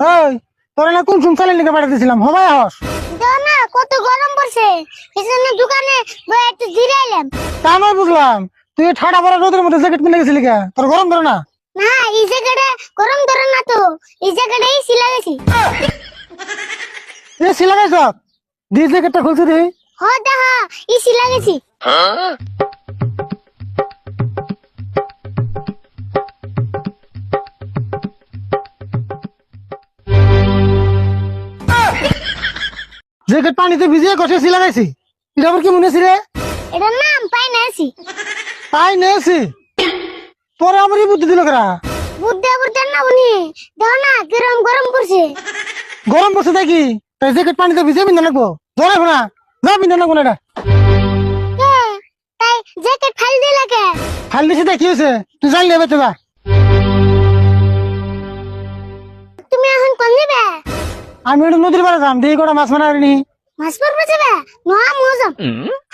ওই তোরা না কোন সুম চালের লিখে পাঠাতেছিলাম হবাই হস দাও না, কত গরম পড়ছে, এজন্য দোকানে বসে একটু জিরাইলাম। তা আমি বুঝলাম তুই ঠাডা পড়া রোদের মধ্যে জ্যাকেট কিনে গেছিলি কে তোর গরম ধরে না না, এই জায়গাটা গরম ধরে না তো, এই জায়গাটা এসি লাগাইছি। এসি লাগাইছ দি জ্যাকেটটা খুলছি রে হ দেখা, এসি লাগাইছি। জ্যাকেট পানিতে ভিজিয়ে কষে এসি লাগাইছি এটা আবার কি মনে আছে রে এটার নাম পাই না এসি। তাই নেছি তোর আমার বুদ্ধি দিল কেরা বুদ্ধা বুদ্ধা না উনি, দেখো না কিরম গরম পড়ছে। গরম বসে থাকি তাই জ্যাকেট পানিতে ভিজিয়ে বিন্দা লাগবো জলে না যা বিন্দা লাগবো না এটা কে তাই জ্যাকেট ফাল দিয়ে লাগে? খাল দিছি তাই কি হয়েছে তুই জানলে এবার যা তুমি এখন কোন দিবে? আমি একটু নদীর পাড়ে যাম দিয়ে কটা মাছ মারি মাছ পড়বে যাবে? নোয়া মজম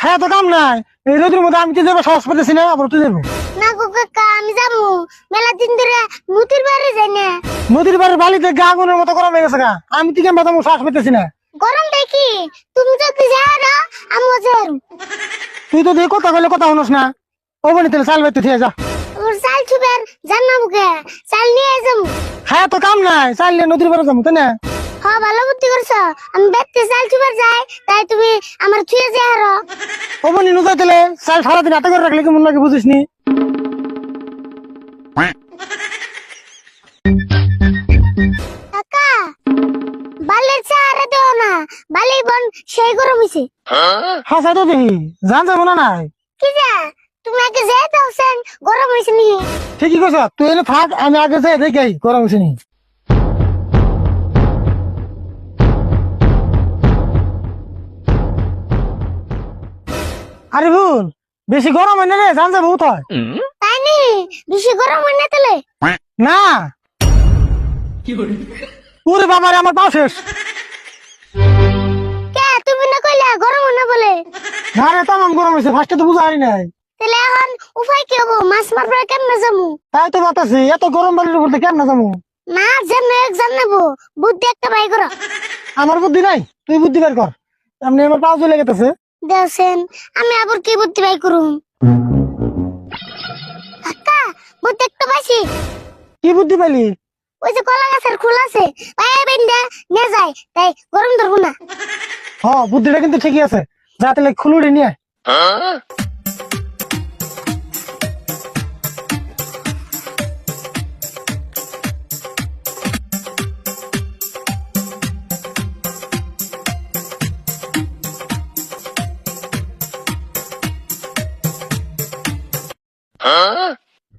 হ্যাঁ তো কাম নাই এই নদীর মধ্যে আমি তো যাবো সাহস পেতেছি না আবার তুই যাবো না গো কাকা, আমি যাবো। মেলা দিন ধরে মুতির বাড়ি যাই না। নদীর পাড়ের বালিতে গা আগুনের মতো গরম হয়ে গেছে গা আমি তো কেমন যাবো সাহস পেতেছি না গরম দেখি তুমি যদি যাও না আমি যাই। তুই তো দিয়ে কথা বলে কথা শুনোস না ও বলি তাহলে চাল বাইতে ঠিক যা ওর চাল ছুবের জানাবো কে, চাল নিয়ে যাবো। হ্যাঁ তো কাম নাই চাল নিয়ে নদীর পাড়ে যাবো তাই না হ্যাঁ ভালো বুদ্ধি করছো, আমি দেখতে চাল ছুবের যাই, তাই তুমি আমার ছুঁয়ে যাই আরো। ও বলি নুজা দিলে চাল সারাদিন হাতে করে রাখলে কেমন লাগে বুঝিস নি কাকা বালের চারে দেও না, বালি বন সেই গরম হইছে। হাসা তো দেখি জান যাবো না নাই কি যা তুমি আগে যাই দাওছেন, গরম হইছে নি? ঠিকই কইছ তুই এনে থাক আমি আগে যাই দেখি গরম হয়েছে নি আরে ভুল বেশি গরম হয় না রে জান যাবো হয় তাই নি, বেশি গরম হয় না তাহলে? না ওরে বাবা রে আমার পাও শেষ কে তুমি না কইলা গরম হয় না বলে? না রে তামাম গরম হয়েছে ফার্স্টে তো বুঝা হয় নাই তাহলে এখন উপায় কি হবো? মাছ মারবার কেমনে যাবো? তাই তো বাতাসি এত গরম বাড়ির উপর কেন না যাবো না জানো এক জানাবো, বুদ্ধি একটা বাই করো। আমার বুদ্ধি নাই তুই বুদ্ধি বের কর এমনি আমার পাও চলে গেছে দেখছেন আমি আবার কি বুদ্ধি বাই করুম? কাকা বুদ্ধি একটা পাইছি। কি বুদ্ধি পাইলি ওই যে কলা গাছের খোল আছে, পায়ে বেঁধে নিয়ে যায়, তাই গরম ধরবো না। হ বুদ্ধিটা কিন্তু ঠিকই আছে যা তাহলে খুলুড়ি নিয়ে আয়।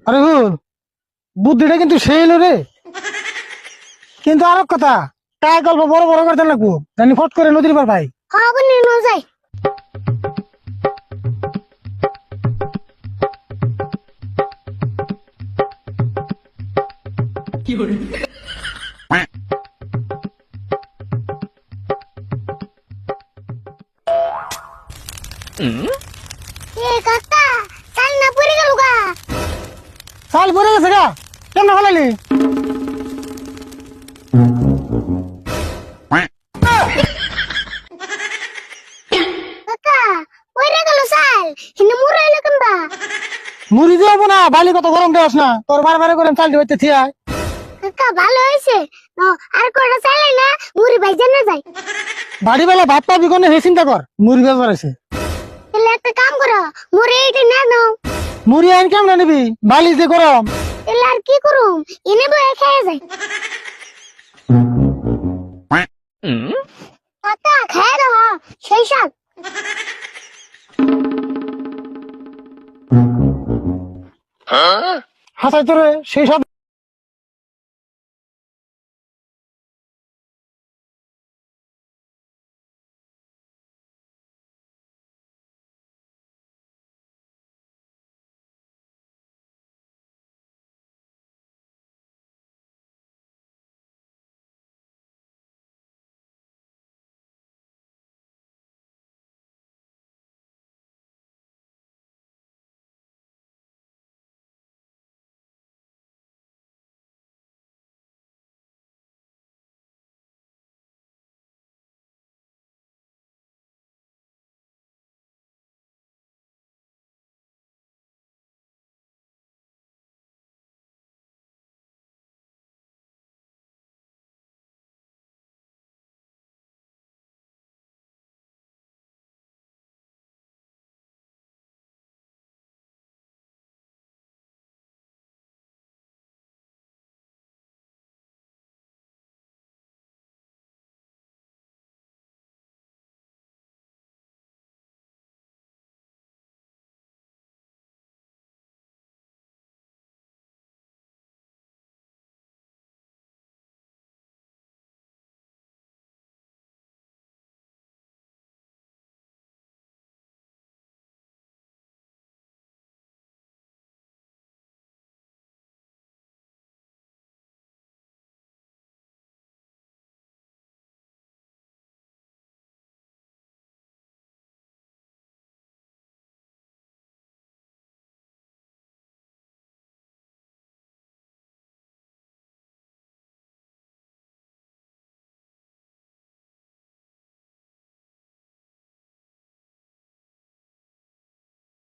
আরে ভুল বুদ্ধিটা কিন্তু সেই এলো রে কিন্তু আরো কথা টাকা গল্প বড় বড় করতে লাগবো জানি ফট করে নদীর পার ভাই হ্যাঁ বনি নিয়ে যায়। এ কাকা চাল না পড়ে গেল গা। চাল পরে গেছে গা কেমন ফেলালি কাকা পড়ে গেল চাল, হিনে মুড়ে এলো কেমবা? মুড়ি দেবো না বালি কত গরম দেওয়াস না তোর বারে করে চাল দিতে থিয়া কাকা ভালো হয়েছে, আর কয়টা চালাই না মুড়ি ভাইজা না যায়। বাড়ি বেলা ভাত পাবি কোনে হে চিন্তা কর মুড়ি বেজার আছে তাহলে একটা কাম করো, মুড়ি এইটা না নাও। মুড়ি আইন কেমন নিবি বালি যে গরম তাহলে আর কি করুম, এনে বয়ে খেয়ে যায়। কাকা খেয়ে দাও সেই সব। হাসাই তোরে সেই সব